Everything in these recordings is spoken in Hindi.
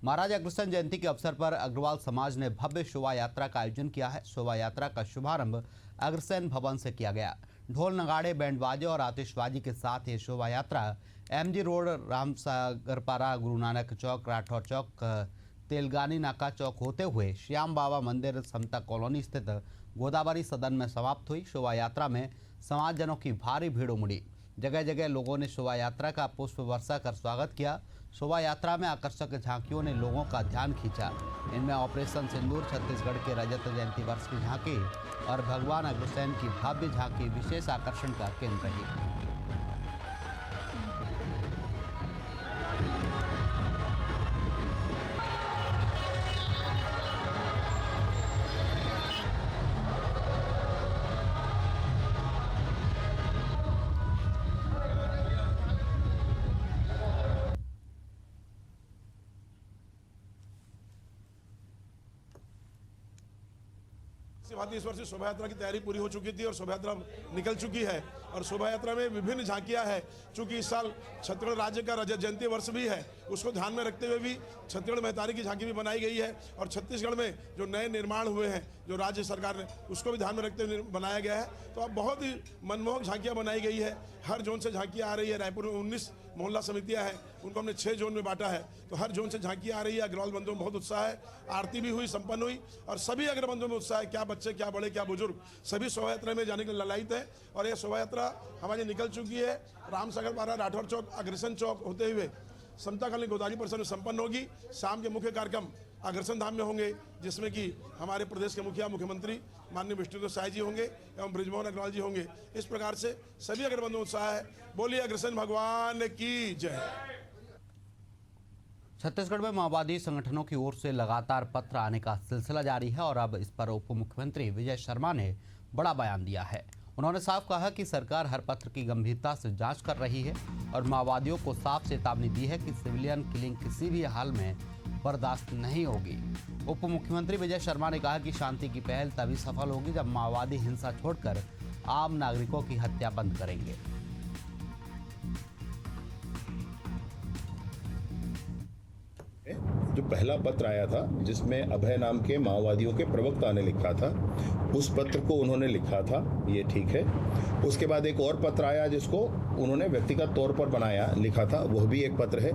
महाराजा अग्रसेन जयंती के अवसर पर अग्रवाल समाज ने भव्य शोभा यात्रा का आयोजन किया है। शोभा यात्रा का शुभारंभ अग्रसेन भवन से किया गया। ढोल नगाड़े बैंड बाजे और आतिशबाजी के साथ ये शोभा यात्रा एमजी रोड, रामसागरपारा, गुरु नानक चौक, राठौर चौक, तेलगानी नाका चौक होते हुए श्याम बाबा मंदिर, समता कॉलोनी स्थित गोदावरी सदन में समाप्त हुई। शोभा यात्रा में समाजजनों की भारी भीड़ उमड़ी। जगह जगह लोगों ने शोभा यात्रा का पुष्प वर्षा कर स्वागत किया। शोभा यात्रा में आकर्षक झांकियों ने लोगों का ध्यान खींचा। इनमें ऑपरेशन सिंदूर, छत्तीसगढ़ के रजत जयंती वर्ष की झांकी और भगवान अग्रसेन की भव्य झांकी विशेष आकर्षण का केंद्र रही। इस वर्ष शोभा यात्रा की तैयारी पूरी हो चुकी थी और शोभा यात्रा निकल चुकी है और शोभा यात्रा में विभिन्न झांकियां हैं। चूंकि इस साल छत्तीसगढ़ राज्य का रजत जयंती वर्ष भी है, उसको ध्यान में रखते हुए भी छत्तीसगढ़ महतारी की झांकी भी बनाई गई है और छत्तीसगढ़ में जो नए निर्माण हुए हैं जो राज्य सरकार ने, उसको भी ध्यान में रखते हुए बनाया गया है। तो अब बहुत ही मनमोहक झांकियाँ बनाई गई है। हर जोन से झांकियाँ आ रही है। रायपुर में 19 मोहल्ला समितियाँ हैं, उनको हमने 6 जोन में बांटा है। तो हर जोन से झांकियाँ आ रही है। अग्रवाल बंधुओं में बहुत उत्साह है। आरती भी हुई, संपन्न हुई और सभी अग्र बंधुओं में उत्साह है। क्या बच्चे, क्या बड़े, क्या बुजुर्ग, सभी शोभा यात्रा में जाने के लिए ललायित है। और यह शोभा यात्रा हमारी निकल चुकी है। रामसागरपारा, राठौर चौक, अग्रसेन चौक होते हुए समता कॉलोनी गोदावरी परिसर में संपन्न होगी। शाम के मुख्य कार्यक्रम अग्रसेन धाम में होंगे, जिसमें कि हमारे प्रदेश के मुखिया मुख्यमंत्री माननीय विष्णुदेव साय जी होंगे एवं बृजमोहन अग्रवाल जी होंगे। इस प्रकार से सभी अग्रबंधु उत्साह है। बोलिए अग्रसेन भगवान की जय। छत्तीसगढ़ में माओवादी संगठनों की ओर से लगातार पत्र आने का सिलसिला जारी है और अब इस पर उप मुख्यमंत्री विजय शर्मा ने बड़ा बयान दिया है। उन्होंने साफ कहा कि सरकार हर पत्र की गंभीरता से जांच कर रही है और माओवादियों को साफ चेतावनी दी है कि सिविलियन किलिंग किसी भी हाल में बर्दाश्त नहीं होगी। उप मुख्यमंत्री विजय शर्मा ने कहा कि शांति की पहल तभी सफल होगी जब माओवादी हिंसा छोड़कर आम नागरिकों की हत्या बंद करेंगे। जो पहला पत्र आया था जिसमें अभय नाम के माओवादियों के प्रवक्ता ने लिखा था, उस पत्र को उन्होंने लिखा था, ये ठीक है। उसके बाद एक और पत्र आया जिसको उन्होंने व्यक्तिगत तौर पर बनाया, लिखा था, वह भी एक पत्र है।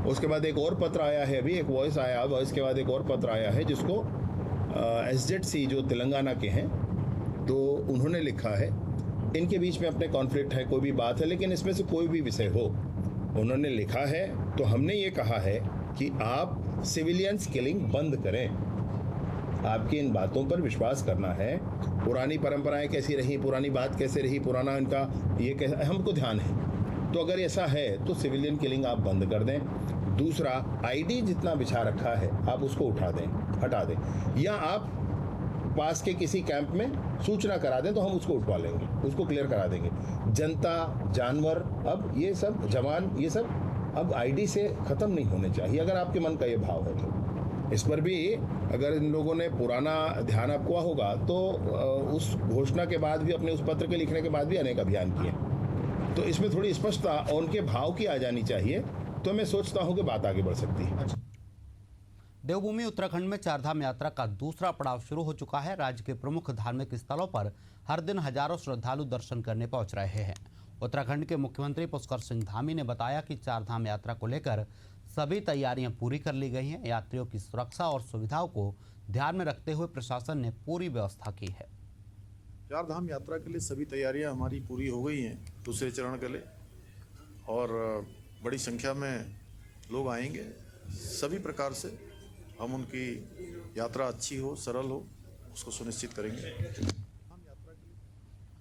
उसके बाद एक और पत्र आया है, अभी एक वॉइस आया, वॉइस के बाद एक और पत्र आया है जिसको SZC जो तेलंगाना के हैं तो उन्होंने लिखा है। इनके बीच में अपने कॉन्फ्लिक्ट है, कोई भी बात है, लेकिन इसमें से कोई भी विषय हो, उन्होंने लिखा है तो हमने ये कहा है कि आप सिविलियंस किलिंग बंद करें। आपकी इन बातों पर विश्वास करना है। पुरानी परंपराएं कैसी रही, पुरानी बात कैसे रही, पुराना इनका ये कैसा, हमको ध्यान है। तो अगर ऐसा है तो सिविलियन किलिंग आप बंद कर दें। दूसरा, आईडी जितना बिछा रखा है आप उसको उठा दें, हटा दें, या आप पास के किसी कैंप में सूचना करा दें तो हम उसको उठवा लेंगे, उसको क्लियर करा देंगे। जनता, जानवर, अब ये सब जवान, ये सब अब आईडी से ख़त्म नहीं होने चाहिए, अगर आपके मन का ये भाव है तो। इस पर भी अगर इन लोगों ने पुराना ध्यान आपको होगा तो उस घोषणा के बाद भी, अपने उस पत्र के लिखने के बाद भी अनेक अभियान किए, तो इसमें थोड़ी स्पष्टता और उनके भाव की आ जानी चाहिए, तो मैं सोचता हूँ कि बात आगे बढ़ सकती है। देवभूमि उत्तराखंड में चारधाम यात्रा का दूसरा पड़ाव शुरू हो चुका है। राज्य के प्रमुख धार्मिक स्थलों पर हर दिन हजारों श्रद्धालु दर्शन करने पहुंच रहे हैं। उत्तराखंड के मुख्यमंत्री पुष्कर सिंह धामी ने बताया कि चारधाम यात्रा को लेकर सभी तैयारियां पूरी कर ली गई हैं। यात्रियों की सुरक्षा और सुविधाओं को ध्यान में रखते हुए प्रशासन ने पूरी व्यवस्था की है। चारधाम यात्रा के लिए सभी तैयारियां हमारी पूरी हो गई हैं दूसरे चरण के लिए, और बड़ी संख्या में लोग आएंगे। सभी प्रकार से हम उनकी यात्रा अच्छी हो, सरल हो, उसको सुनिश्चित करेंगे।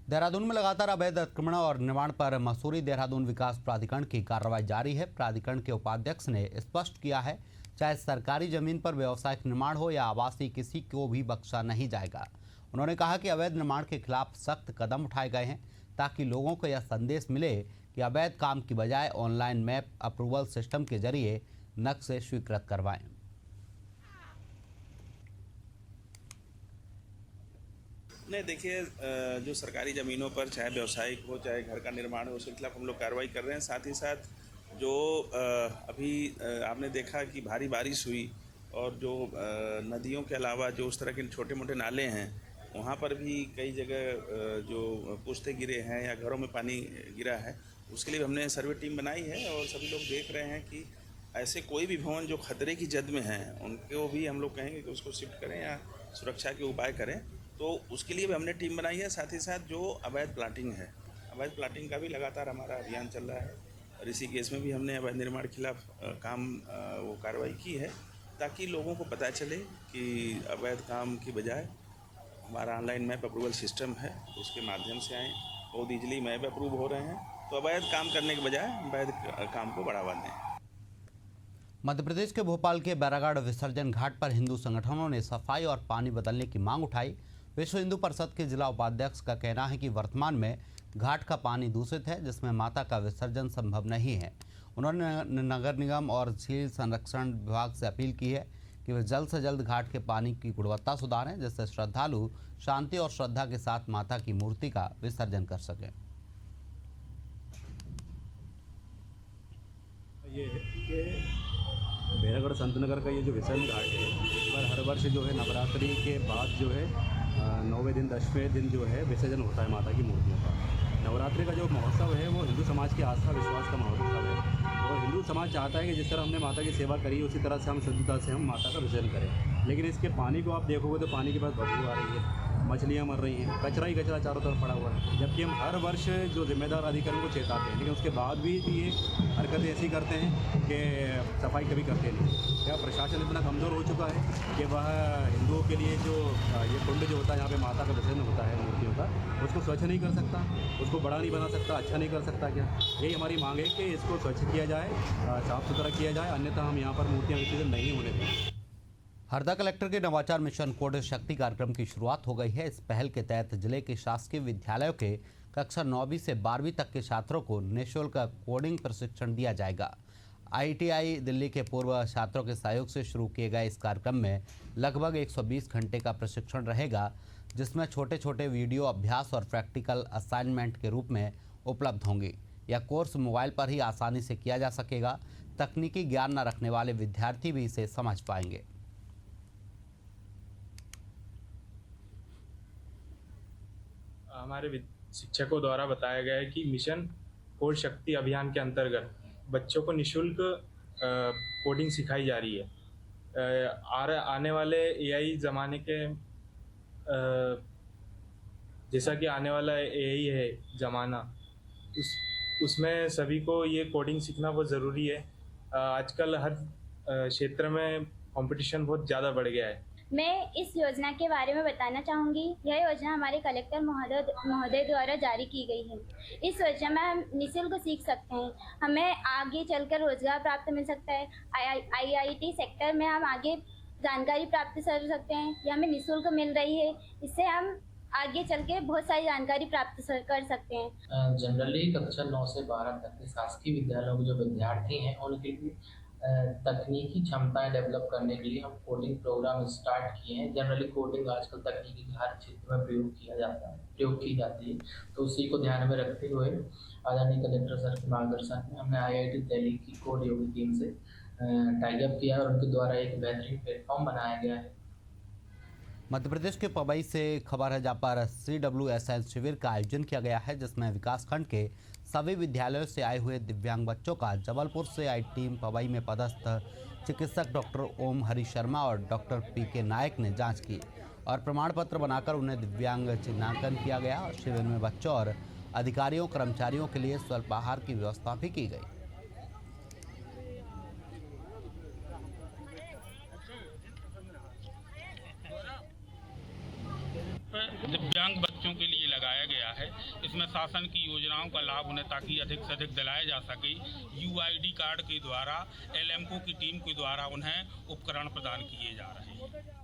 देहरादून में लगातार अवैध अतिक्रमण और निर्माण पर मसूरी देहरादून विकास प्राधिकरण की कार्रवाई जारी है। प्राधिकरण के उपाध्यक्ष ने स्पष्ट किया है, चाहे सरकारी जमीन पर व्यवसायिक निर्माण हो या आवासीय, किसी को भी बख्शा नहीं जाएगा। उन्होंने कहा कि अवैध निर्माण के खिलाफ सख्त कदम उठाए गए हैं ताकि लोगों को यह संदेश मिले कि अवैध काम की बजाय ऑनलाइन मैप अप्रूवल सिस्टम के जरिए नक्शे स्वीकृत करवाएं। नहीं, देखिए, जो सरकारी ज़मीनों पर चाहे व्यवसायिक हो चाहे घर का निर्माण हो, उसके खिलाफ हम लोग कार्रवाई कर रहे हैं। साथ ही साथ जो अभी आपने देखा कि भारी बारिश हुई और जो नदियों के अलावा जो उस तरह के छोटे मोटे नाले हैं वहाँ पर भी कई जगह जो पुश्ते गिरे हैं या घरों में पानी गिरा है, उसके लिए हमने सर्वे टीम बनाई है और सभी लोग देख रहे हैं कि ऐसे कोई भी भवन जो खतरे की जद में हैं उनको भी हम लोग कहेंगे कि उसको शिफ्ट करें या सुरक्षा के उपाय करें। तो उसके लिए भी हमने टीम बनाई है। साथ ही साथ जो अवैध प्लाटिंग है, अवैध प्लाटिंग का भी लगातार हमारा अभियान चल रहा है। ऋषिकेश में भी हमने अवैध निर्माण के खिलाफ वो कार्रवाई की है ताकि लोगों को पता चले कि अवैध काम की बजाय हमारा ऑनलाइन मैप अप्रूवल सिस्टम है, उसके माध्यम से आएँ, बहुत ईजिली मैप अप्रूव हो रहे हैं। तो अवैध काम करने के बजाय अवैध काम को बढ़ावा दें। मध्य प्रदेश के भोपाल के बैरागढ़ विसर्जन घाट पर हिंदू संगठनों ने सफाई और पानी बदलने की मांग उठाई। विश्व हिंदू परिषद के जिला उपाध्यक्ष का कहना है कि वर्तमान में घाट का पानी दूषित है, जिसमें माता का विसर्जन संभव नहीं है। उन्होंने नगर निगम और झील संरक्षण विभाग से अपील की है कि वे जल्द से जल्द घाट के पानी की गुणवत्ता सुधारें, जिससे श्रद्धालु शांति और श्रद्धा के साथ माता की मूर्ति का विसर्जन कर सकें। ये है कि बैरागढ़ संतनगर का ये जो विसर्जन घाट है, इस बार हर वर्ष जो है नवरात्रि के बाद जो है 9वें दिन 10वें दिन जो है विसर्जन होता है माता की मूर्तियों का। नवरात्रि का जो महोत्सव है वो हिंदू समाज की आस्था विश्वास का महोत्सव है और हिंदू समाज चाहता है कि जिस तरह हमने माता की सेवा करी उसी तरह से हम शुद्धता से हम माता का विसर्जन करें। लेकिन इसके पानी को आप देखोगे तो पानी के पास बदबू आ रही है, मछलियाँ मर रही हैं, कचरा ही कचरा चारों तरफ पड़ा हुआ है। जबकि हम हर वर्ष जो जिम्मेदार अधिकारियों को चेताते हैं, लेकिन उसके बाद भी ये हरकतें ऐसी करते हैं कि सफाई कभी करते नहीं। क्या प्रशासन इतना कमज़ोर हो चुका है कि वह हिंदुओं के लिए जो ये कुंड जो होता है, यहाँ पे माता का विसर्जन होता है मूर्तियों का, उसको स्वच्छ नहीं कर सकता, उसको बड़ा नहीं बना सकता, अच्छा नहीं कर सकता। क्या यही हमारी मांग है कि इसको स्वच्छ किया जाए, साफ़ सुथरा किया जाए, अन्यथा हम यहाँ पर मूर्तियाँ विसर्जन नहीं होने दें। हरदा कलेक्टर के नवाचार मिशन कोड शक्ति कार्यक्रम की शुरुआत हो गई है। इस पहल के तहत जिले के शासकीय विद्यालयों के कक्षा 9वीं से 12वीं तक के छात्रों को निःशुल्क कोडिंग प्रशिक्षण दिया जाएगा। ITI दिल्ली के पूर्व छात्रों के सहयोग से शुरू किए गए इस कार्यक्रम में लगभग 120 घंटे का प्रशिक्षण रहेगा, जिसमें छोटे छोटे वीडियो अभ्यास और प्रैक्टिकल असाइनमेंट के रूप में उपलब्ध होंगी। यह कोर्स मोबाइल पर ही आसानी से किया जा सकेगा। तकनीकी ज्ञान न रखने वाले विद्यार्थी भी इसे समझ पाएंगे। हमारे शिक्षकों द्वारा बताया गया है कि मिशन कोड शक्ति अभियान के अंतर्गत बच्चों को निःशुल्क कोडिंग सिखाई जा रही है। आने वाले AI ज़माने के जैसा कि आने वाला AI है ज़माना, उसमें सभी को ये कोडिंग सीखना बहुत ज़रूरी है। आजकल हर क्षेत्र में कंपटीशन बहुत ज़्यादा बढ़ गया है। मैं इस योजना के बारे में बताना चाहूँगी। यह योजना हमारे कलेक्टर महोदय द्वारा जारी की गई है। इस योजना में हम निःशुल्क सीख सकते हैं, हमें आगे चलकर रोजगार प्राप्त मिल सकता है। IIT सेक्टर में हम आगे जानकारी प्राप्त कर सकते हैं, यह हमें निःशुल्क मिल रही है। इससे हम आगे चल के बहुत सारी जानकारी प्राप्त कर सकते हैं। जनरली कक्षा 9 से 12 तक के शासकीय विद्यालयों के जो विद्यार्थी हैं उनके लिए तकनीकी क्षमताएं डेवलप करने के लिए हम कोडिंग प्रोग्राम स्टार्ट किए हैं। जनरली कोडिंग आजकल तकनीकी के हर क्षेत्र में प्रयोग की जाती है, तो उसी को ध्यान में रखते हुए आदरणीय कलेक्टर सर के मार्गदर्शन में हमने IIT दिल्ली की कोड योगी टीम से टाई अप किया और उनके द्वारा एक बेहतरीन प्लेटफॉर्म बनाया गया है। मध्य प्रदेश के पवई से खबर है, जहाँ पर CWSL शिविर का आयोजन किया गया है, जिसमें विकासखंड के सभी विद्यालयों से आए हुए दिव्यांग बच्चों का जबलपुर से आई टीम पवई में पदस्थ चिकित्सक डॉक्टर ओम हरि शर्मा और डॉक्टर PK नायक ने जांच की और प्रमाण पत्र बनाकर उन्हें दिव्यांग चिन्हांकन किया गया। शिविर में बच्चों और अधिकारियों कर्मचारियों के लिए स्वल्पाहार की व्यवस्था भी की गई। दिव्यांग बच्चों के लिए लगाया गया है। इसमें शासन की योजनाओं का लाभ उन्हें ताकि अधिक से अधिक दिलाया जा सके। UID कार्ड के द्वारा LMCO की टीम के द्वारा उन्हें उपकरण प्रदान किए जा रहे हैं।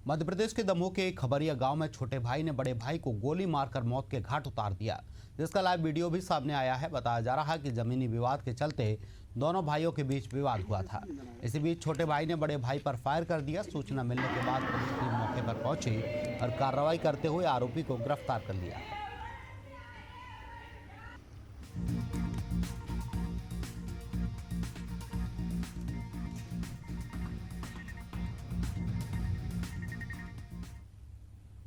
मध्य प्रदेश के दमोह के खबरिया गांव में छोटे भाई ने बड़े भाई को गोली मारकर मौत के घाट उतार दिया, जिसका लाइव वीडियो भी सामने आया है। बताया जा रहा है कि जमीनी विवाद के चलते दोनों भाइयों के बीच विवाद हुआ था। इसी बीच छोटे भाई ने बड़े भाई पर फायर कर दिया। सूचना मिलने के बाद पुलिस टीम मौके पर पहुंची और कार्रवाई करते हुए आरोपी को गिरफ्तार कर लिया।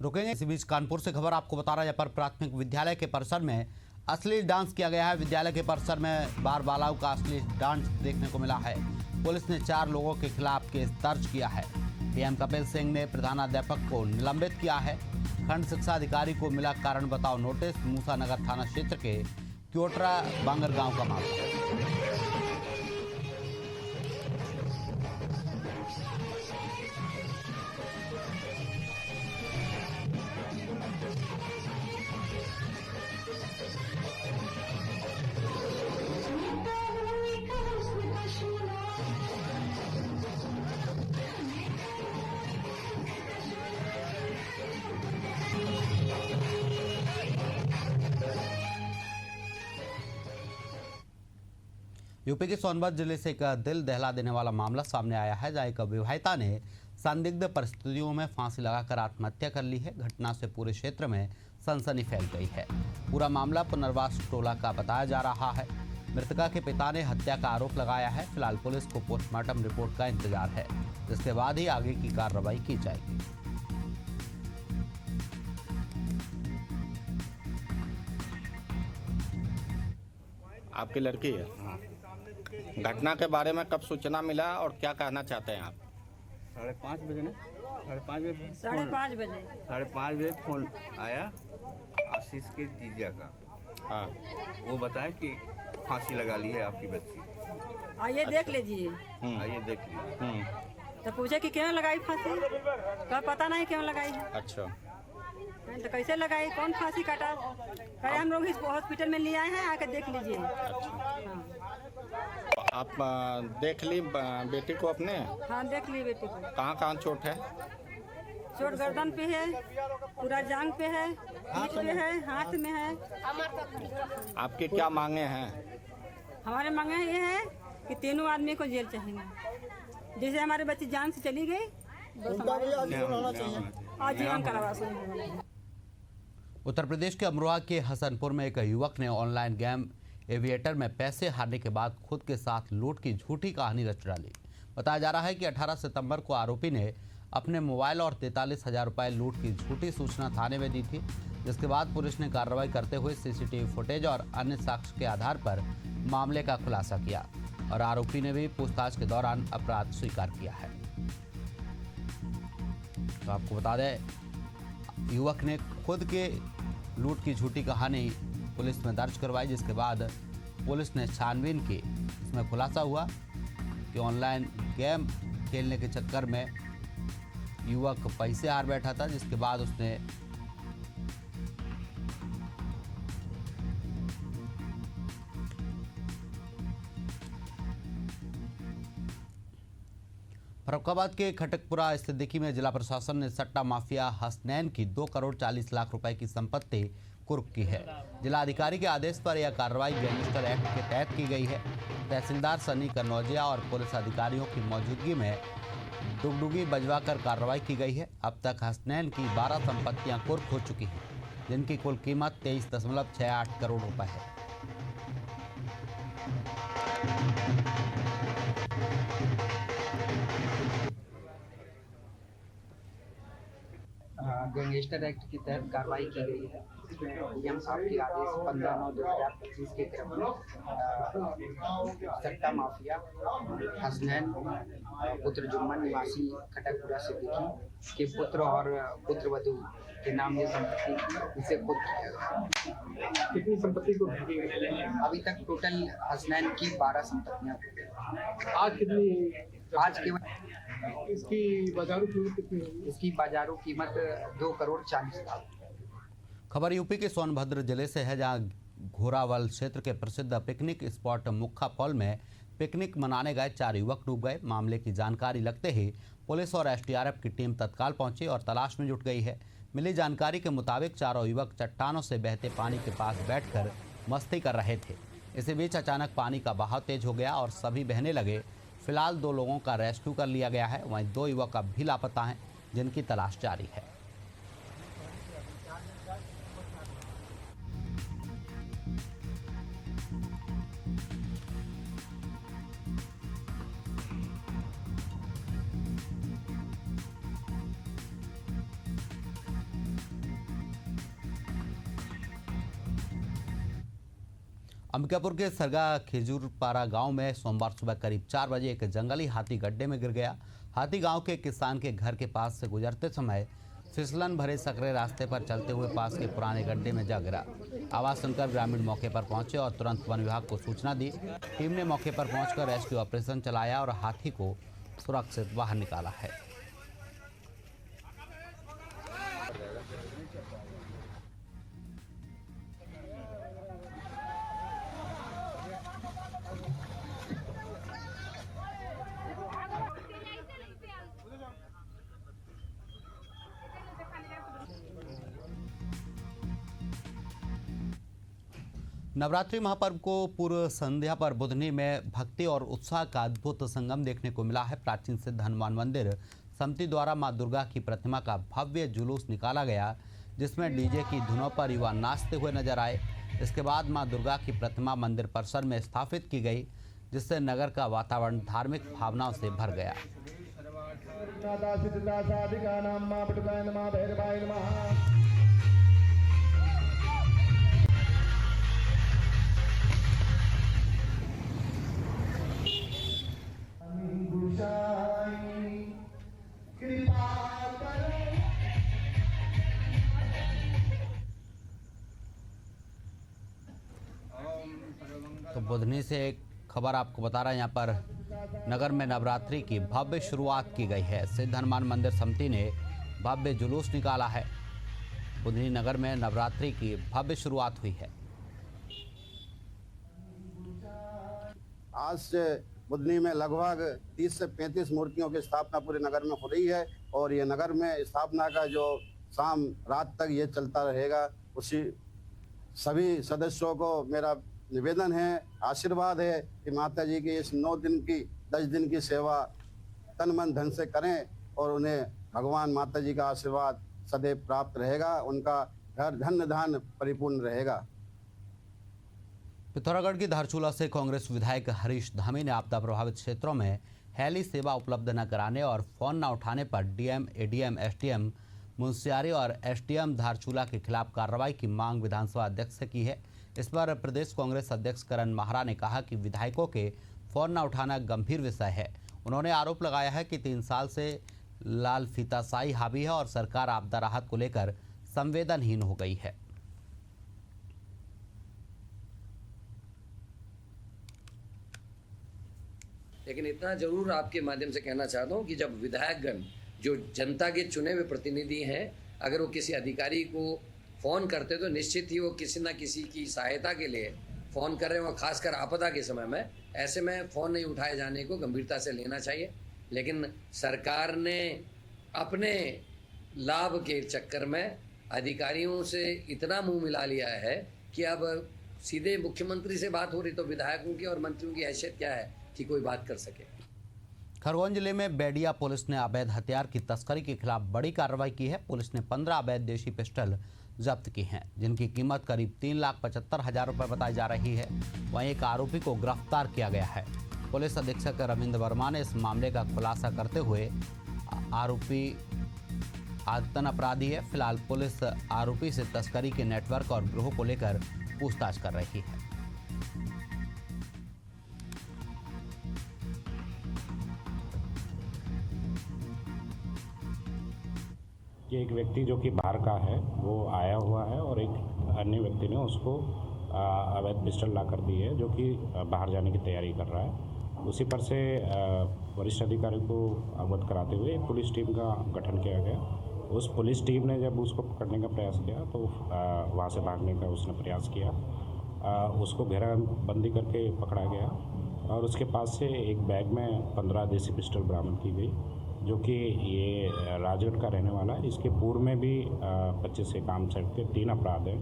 रुकेंगे। इसी बीच कानपुर से खबर आपको बता रहा है, यहाँ पर प्राथमिक विद्यालय के परिसर में असली डांस किया गया है। विद्यालय के परिसर में बाल बालाओं का असली डांस देखने को मिला है। पुलिस ने 4 लोगों के खिलाफ केस दर्ज किया है। डीएम कपिल सिंह ने प्रधानाध्यापक को निलंबित किया है। खंड शिक्षा अधिकारी को मिला कारण बताओ नोटिस। मूसा नगर थाना क्षेत्र के क्योटरा बांगर गांव का मामला। यूपी के सोनभद्र जिले से एक दिल दहला देने वाला मामला सामने आया है, जहां एक विवाहिता ने संदिग्ध परिस्थितियों में फांसी लगाकर आत्महत्या कर ली है। घटना से पूरे क्षेत्र में सनसनी फैल गई है। पूरा मामला पुनर्वास टोला का बताया जा रहा है। मृतका के पिता ने हत्या का आरोप लगाया है। फिलहाल पुलिस को पोस्टमार्टम रिपोर्ट का इंतजार है, जिसके बाद ही आगे की कार्रवाई की जाएगी। आपकी लड़की है। घटना के बारे में कब सूचना मिला और क्या कहना चाहते हैं आप? 5:30 बजे ना, 5:30 बजे 5:30 बजे फोन आया आशीष के जीजा का। हाँ, वो बताया कि फांसी लगा ली है आपकी बच्ची। आइए देख लीजिए। आइए देख लीजिए। तो पूछे कि क्यों लगाई फांसी, क्या पता नहीं क्यों लगाई है। अच्छा, तो कैसे लगाई, कौन फांसी काटा, कहे हम लोग इस हॉस्पिटल में ले आए हैं, आके देख लीजिए। हाँ। आप देख ली बेटी को अपने? हाँ देख ली बेटी को। कहाँ चोट है? चोट गर्दन पे है, पूरा जांग पे है, पीठ पे है, हाथ में है। आपकी क्या मांगे हैं? हमारे मांगे ये है कि तीनों आदमी को जेल चाहिए। जैसे हमारी बच्ची जान से चली गई, आजीवन कारावास। उत्तर प्रदेश के अमरोहा के हसनपुर में एक युवक ने ऑनलाइन गेम एविएटर में पैसे हारने के बाद खुद के साथ लूट की झूठी कहानी रच डाली। बताया जा रहा है कि 18 सितंबर को आरोपी ने अपने मोबाइल और 43,000 रुपये लूट की झूठी सूचना थाने में दी थी, जिसके बाद पुलिस ने कार्रवाई करते हुए सीसीटीवी फुटेज और अन्य साक्ष्य के आधार पर मामले का खुलासा किया और आरोपी ने भी पूछताछ के दौरान अपराध स्वीकार किया है। तो आपको बता दें, युवक ने खुद के लूट की झूठी कहानी पुलिस में दर्ज करवाई, जिसके बाद पुलिस ने छानबीन की। इसमें खुलासा हुआ कि ऑनलाइन गेम खेलने के चक्कर में युवक पैसे हार बैठा था, जिसके बाद उसने फरुखाबाद के खटकपुरा स्थित दिखी में जिला प्रशासन ने सट्टा माफिया हसनैन की 2 करोड़ 40 लाख रुपए की संपत्ति कुर्क की है। जिला अधिकारी के आदेश पर यह कार्रवाई गैंगस्टर एक्ट के तहत की गई है। तहसीलदार सनी कन्नौजिया और पुलिस अधिकारियों की मौजूदगी में डुगडुगी बजवाकर कार्रवाई की गई है। अब तक हसनैन की 12 संपत्तियां कुर्क हो चुकी हैं, जिनकी कुल कीमत 23.68 करोड़ रुपए है। गैंगस्टर एक्ट के तहत कार्रवाई की गई है। डीएम साहब के आदेश 15/9/2025 के क्रम में सट्टा माफिया हसनैन पुत्र जुम्मन निवासी खटकपुरा सिद्दीकी के पुत्र और पुत्रवधू के नाम ये संपत्ति इसे कुर्क किया गया। कितनी संपत्ति को? अभी तक टोटल हसनैन की 12 संपत्तियाँ। आज कितनी? आज केवल इसकी बाजारू कीमत कितनी है? इसकी बाजारू कीमत 2 करोड़ 40 लाख। खबर यूपी के सोनभद्र जिले से है, जहां घोरावल क्षेत्र के प्रसिद्ध पिकनिक स्पॉट मुक्खा फॉल में पिकनिक मनाने गए 4 युवक डूब गए। मामले की जानकारी लगते ही पुलिस और एसडीआरएफ की टीम तत्काल पहुंची और तलाश में जुट गई है। मिली जानकारी के मुताबिक चारों युवक चट्टानों से बहते पानी के पास बैठकर मस्ती कर रहे थे। इसी बीच अचानक पानी का बहाव तेज हो गया और सभी बहने लगे। फिलहाल 2 लोगों का रेस्क्यू कर लिया गया है, वहीं 2 युवक अब भी लापता हैं, जिनकी तलाश जारी है। अंबिकापुर के सरगा खिजूरपारा गांव में सोमवार सुबह करीब 4 बजे एक जंगली हाथी गड्ढे में गिर गया। हाथी गांव के किसान के घर के पास से गुजरते समय फिसलन भरे सकरे रास्ते पर चलते हुए पास के पुराने गड्ढे में जा गिरा। आवाज सुनकर ग्रामीण मौके पर पहुंचे और तुरंत वन विभाग को सूचना दी। टीम ने मौके पर पहुंचकर रेस्क्यू ऑपरेशन चलाया और हाथी को सुरक्षित बाहर निकाला है। नवरात्रि महापर्व को पूर्व संध्या पर बुधनी में भक्ति और उत्साह का अद्भुत संगम देखने को मिला है। प्राचीन सिद्ध हनुमान मंदिर समिति द्वारा मां दुर्गा की प्रतिमा का भव्य जुलूस निकाला गया, जिसमें डीजे की धुनों पर युवा नाचते हुए नजर आए। इसके बाद मां दुर्गा की प्रतिमा मंदिर परिसर में स्थापित की गई, जिससे नगर का वातावरण धार्मिक भावनाओं से भर गया। तो बुधनी से एक खबर आपको बता रहा है, यहाँ पर नगर में नवरात्रि की भव्य शुरुआत की गई है। सिद्ध हनुमान मंदिर समिति ने भव्य जुलूस निकाला है। बुधनी नगर में नवरात्रि की भव्य शुरुआत हुई है। आज से बुधनी में लगभग 30 से 35 मूर्तियों की स्थापना पूरे नगर में हो रही है और ये नगर में स्थापना का जो शाम रात तक ये चलता रहेगा। उसी सभी सदस्यों को मेरा निवेदन है, आशीर्वाद है कि माता जी की इस 9 दिन की 10 दिन की सेवा तन मन धन से करें और उन्हें भगवान माता जी का आशीर्वाद सदैव प्राप्त रहेगा। उनका घर धन धान परिपूर्ण रहेगा। पिथौरागढ़ की धारचूला से कांग्रेस विधायक हरीश धामी ने आपदा प्रभावित क्षेत्रों में हेली सेवा उपलब्ध न कराने और फोन न उठाने पर डीएम, एडीएम, एसडीएम मुंशियारी और एसडीएम धारचूला के खिलाफ कार्रवाई की मांग विधानसभा अध्यक्ष से की है। इस पर प्रदेश कांग्रेस अध्यक्ष करण माहरा ने कहा कि विधायकों के फोन न उठाना गंभीर विषय है। उन्होंने आरोप लगाया है कि 3 साल से लाल फीताशाही हावी है और सरकार आपदा राहत को लेकर संवेदनहीन हो गई है। लेकिन इतना जरूर आपके माध्यम से कहना चाहता हूँ कि जब विधायकगण जो जनता के चुने हुए प्रतिनिधि हैं, अगर वो किसी अधिकारी को फ़ोन करते तो निश्चित ही वो किसी न किसी की सहायता के लिए फ़ोन कर रहे हो, खासकर आपदा के समय में। ऐसे में फ़ोन नहीं उठाए जाने को गंभीरता से लेना चाहिए। लेकिन सरकार ने अपने लाभ के चक्कर में अधिकारियों से इतना मुंह मिला लिया है कि अब सीधे मुख्यमंत्री से बात हो रही तो विधायकों की और मंत्रियों की हैसियत क्या है कि कोई बात कर सके। खरगोन जिले में बेडिया पुलिस ने अवैध हथियार की तस्करी के खिलाफ बड़ी कार्रवाई की है। पुलिस ने 15 अवैध देशी पिस्टल जब्त की हैं, जिनकी कीमत करीब 3,75,000 रुपये बताई जा रही है। वहीं एक आरोपी को गिरफ्तार किया गया है। पुलिस अधीक्षक रविंद्र वर्मा ने इस मामले का खुलासा करते हुए आरोपी आदतन अपराधी है। फिलहाल पुलिस आरोपी से तस्करी के नेटवर्क और गिरोह को लेकर पूछताछ कर रही है। कि एक व्यक्ति जो कि बाहर का है वो आया हुआ है और एक अन्य व्यक्ति ने उसको अवैध पिस्टल ला कर दी है, जो कि बाहर जाने की तैयारी कर रहा है। उसी पर से वरिष्ठ अधिकारी को अवगत कराते हुए एक पुलिस टीम का गठन किया गया। उस पुलिस टीम ने जब उसको पकड़ने का प्रयास किया तो वहाँ से भागने का उसने प्रयास किया। उसको घेराबंदी करके पकड़ा गया और उसके पास से एक बैग में 15 देसी पिस्टल बरामद की गई, जो कि ये राजगढ़ का रहने वाला है। इसके पूर्व में भी 25 से काम सेट के 3 अपराध हैं।